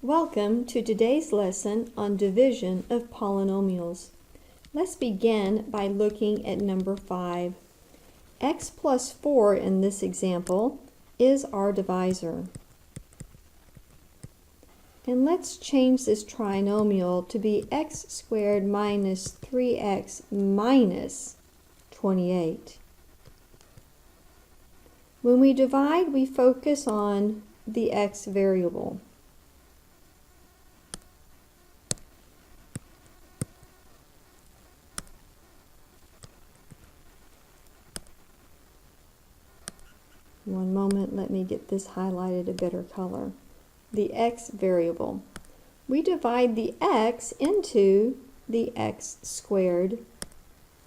Welcome to today's lesson on division of polynomials. Let's begin by looking at number 5. X plus 4 in this example is our divisor. And let's change this trinomial to be x squared minus 3x minus 28. When we divide, we focus on the x variable. One moment, let me get this highlighted a better color. The x variable. We divide the x into the x squared,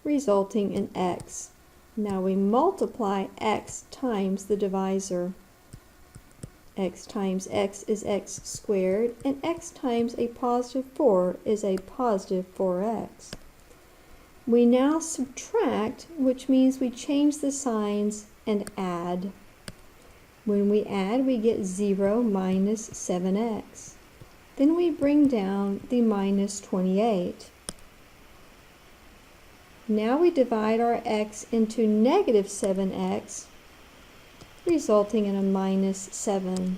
resulting in x. Now we multiply x times the divisor. X times x is x squared, and x times a positive 4 is a positive 4x. We now subtract, which means we change the signs and add. When we add, we get 0 minus 7x. Then we bring down the minus 28. Now we divide our x into negative 7x, resulting in a minus 7.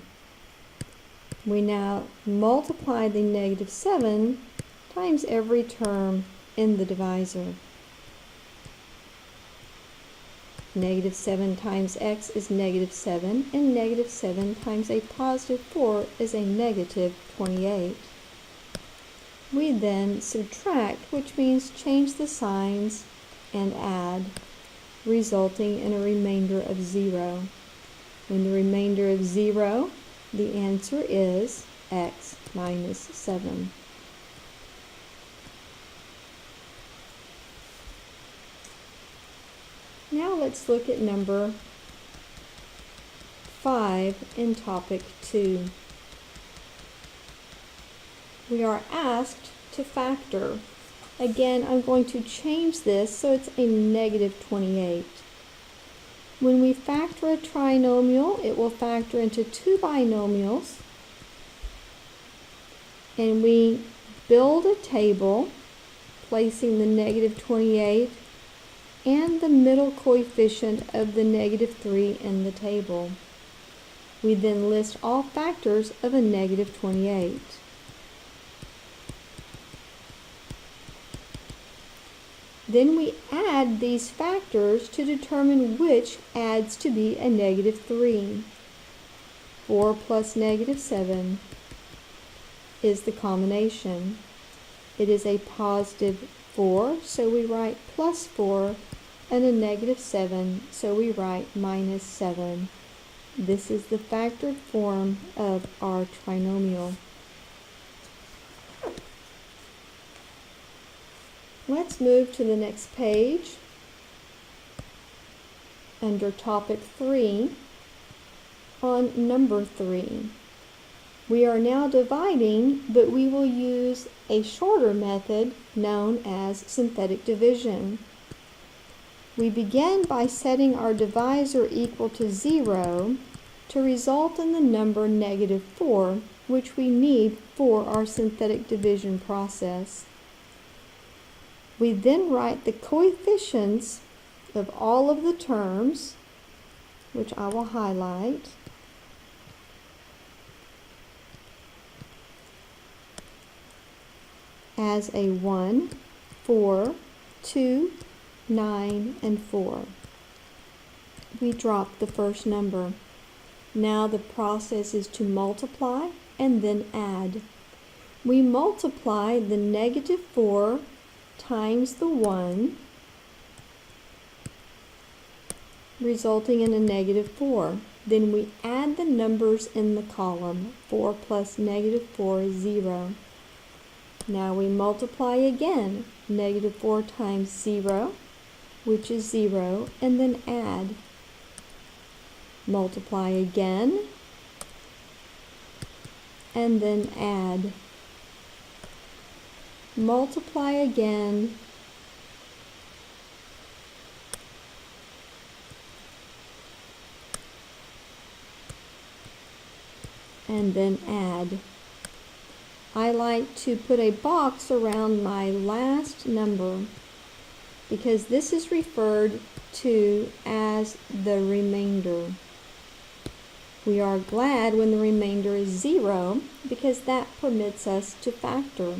We now multiply the negative 7 times every term in the divisor. Negative 7 times x is negative 7, and negative 7 times a positive 4 is a negative 28. We then subtract, which means change the signs and add, resulting in a remainder of 0. When the remainder of 0, the answer is x minus 7. Now let's look at number 5 in topic 2. We are asked to factor. Again, I'm going to change this so it's a negative 28. When we factor a trinomial, it will factor into two binomials, and we build a table placing the negative 28 and the middle coefficient of the negative 3 in the table. We then list all factors of a negative 28. Then we add these factors to determine which adds to be a negative 3. 4 plus negative 7 is the combination. It is a positive 4, so we write plus 4, and a negative 7, so we write minus 7. This is the factored form of our trinomial. Let's move to the next page. Under topic 3, on number 3. We are now dividing, but we will use a shorter method known as synthetic division. We begin by setting our divisor equal to 0 to result in the number negative 4, which we need for our synthetic division process. We then write the coefficients of all of the terms, which I will highlight, as a 1, 4, 2, 9, and 4. We drop the first number. Now the process is to multiply and then add. We multiply the negative 4 times the 1, resulting in a negative 4. Then we add the numbers in the column. 4 plus negative 4 is 0. Now we multiply again. Negative 4 times 0, which is 0, and then add. Multiply again, and then add. Multiply again, and then add. I like to put a box around my last number because this is referred to as the remainder. We are glad when the remainder is 0 because that permits us to factor.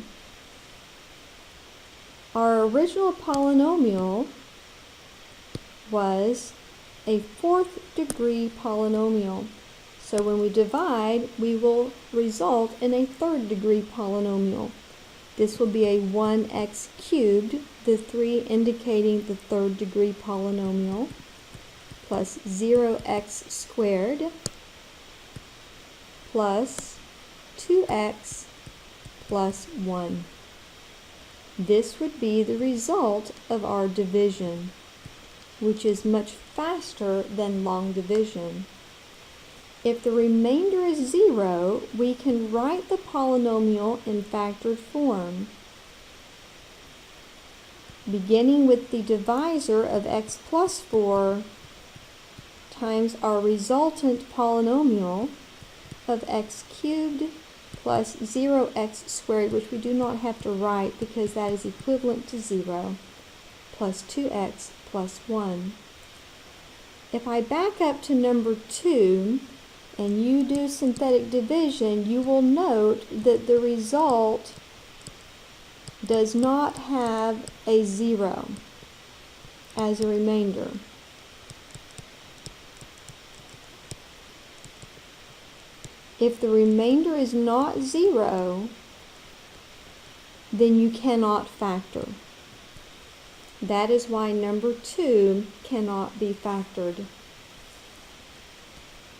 Our original polynomial was a 4th degree polynomial. So when we divide, we will result in a 3rd degree polynomial. This will be a 1x cubed, the 3 indicating the 3rd degree polynomial, plus 0x squared, plus 2x plus 1. This would be the result of our division, which is much faster than long division. If the remainder is 0, we can write the polynomial in factored form. Beginning with the divisor of x plus 4 times our resultant polynomial of x cubed plus 0x squared, which we do not have to write because that is equivalent to 0, plus 2x plus 1. If I back up to number 2 and you do synthetic division, you will note that the result does not have a 0 as a remainder. If the remainder is not 0, then you cannot factor. That is why number 2 cannot be factored.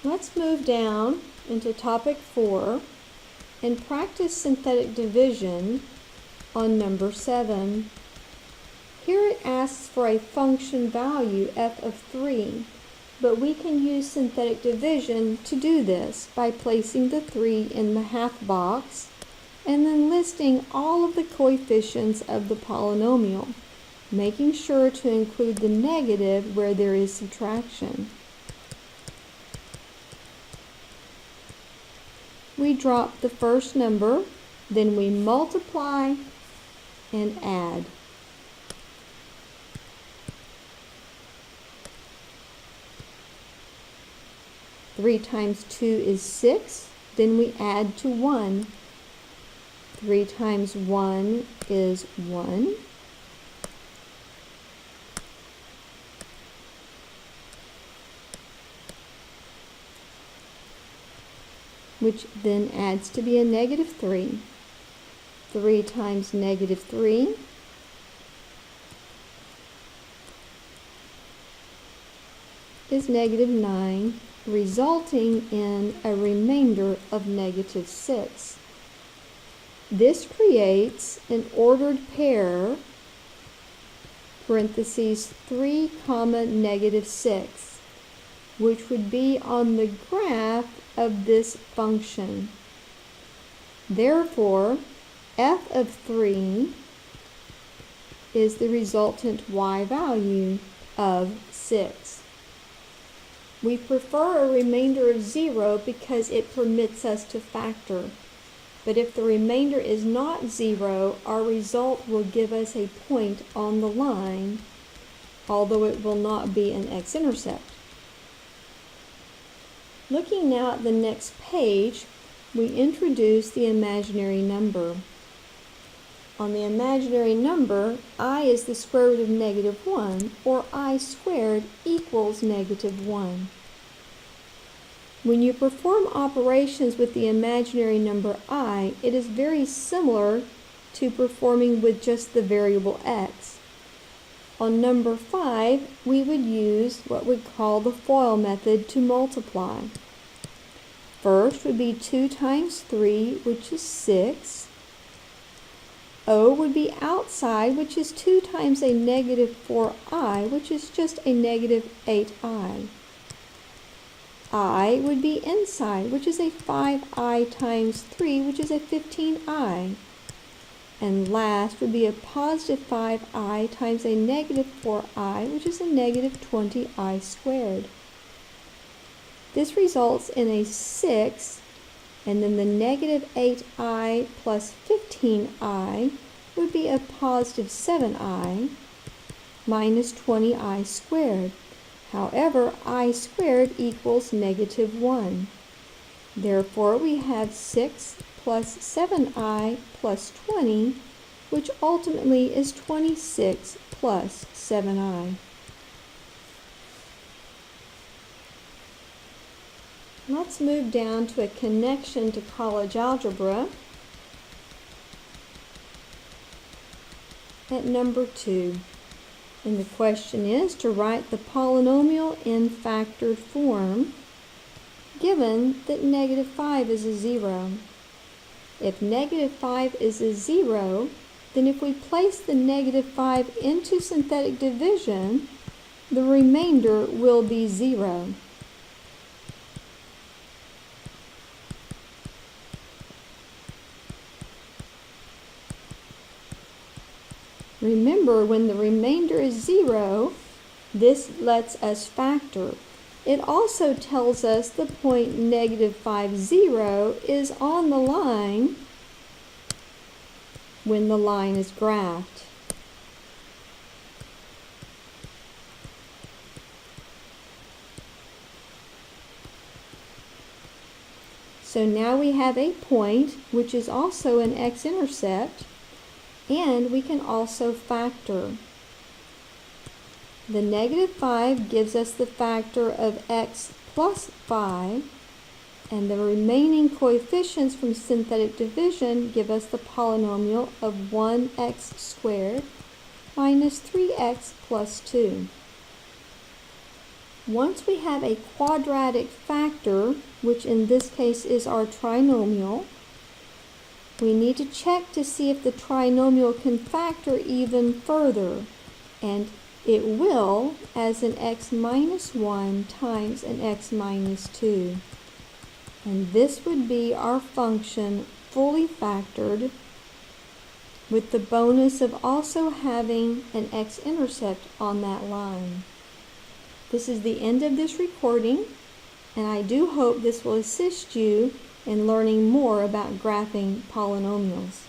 Let's move down into topic 4 and practice synthetic division on number 7. Here it asks for a function value f of 3. But we can use synthetic division to do this by placing the 3 in the half box and then listing all of the coefficients of the polynomial, making sure to include the negative where there is subtraction. We drop the first number, then we multiply and add. 3 times 2 is 6, then we add to 1. 3 times 1 is 1. Which then adds to be a negative 3. 3 times negative 3 is negative 9. Resulting in a remainder of negative 6. This creates an ordered pair, parentheses 3 comma negative 6, which would be on the graph of this function. Therefore, f of 3 is the resultant y value of 6. We prefer a remainder of 0 because it permits us to factor. But if the remainder is not 0, our result will give us a point on the line, although it will not be an x-intercept. Looking now at the next page, we introduce the imaginary number. On the imaginary number, I is the square root of negative 1, or I squared equals negative 1. When you perform operations with the imaginary number I, it is very similar to performing with just the variable x. On number 5, we would use what we call the FOIL method to multiply. First would be 2 times 3, which is 6. O would be outside, which is 2 times a negative 4i, which is just a negative 8i. I would be inside, which is a 5i times 3, which is a 15i. And last would be a positive 5i times a negative 4i, which is a negative 20i squared. This results in a 6 And then the negative 8i plus 15i would be a positive 7i minus 20i squared. However, I squared equals negative 1. Therefore, we have 6 plus 7i plus 20, which ultimately is 26 plus 7i. Let's move down to a connection to college algebra at number 2. And the question is to write the polynomial in factored form, given that negative 5 is a 0. If negative 5 is a 0, then if we place the negative 5 into synthetic division, the remainder will be 0. Remember, when the remainder is 0, this lets us factor. It also tells us the point negative 5, 0 is on the line when the line is graphed. So now we have a point, which is also an x-intercept, and we can also factor. The negative 5 gives us the factor of x plus 5, and the remaining coefficients from synthetic division give us the polynomial of 1x squared minus 3x plus 2. Once we have a quadratic factor, which in this case is our trinomial, we need to check to see if the trinomial can factor even further, and it will as an x minus 1 times an x minus 2. And this would be our function fully factored, with the bonus of also having an x-intercept on that line. This is the end of this recording, and I do hope this will assist you in learning more about graphing polynomials.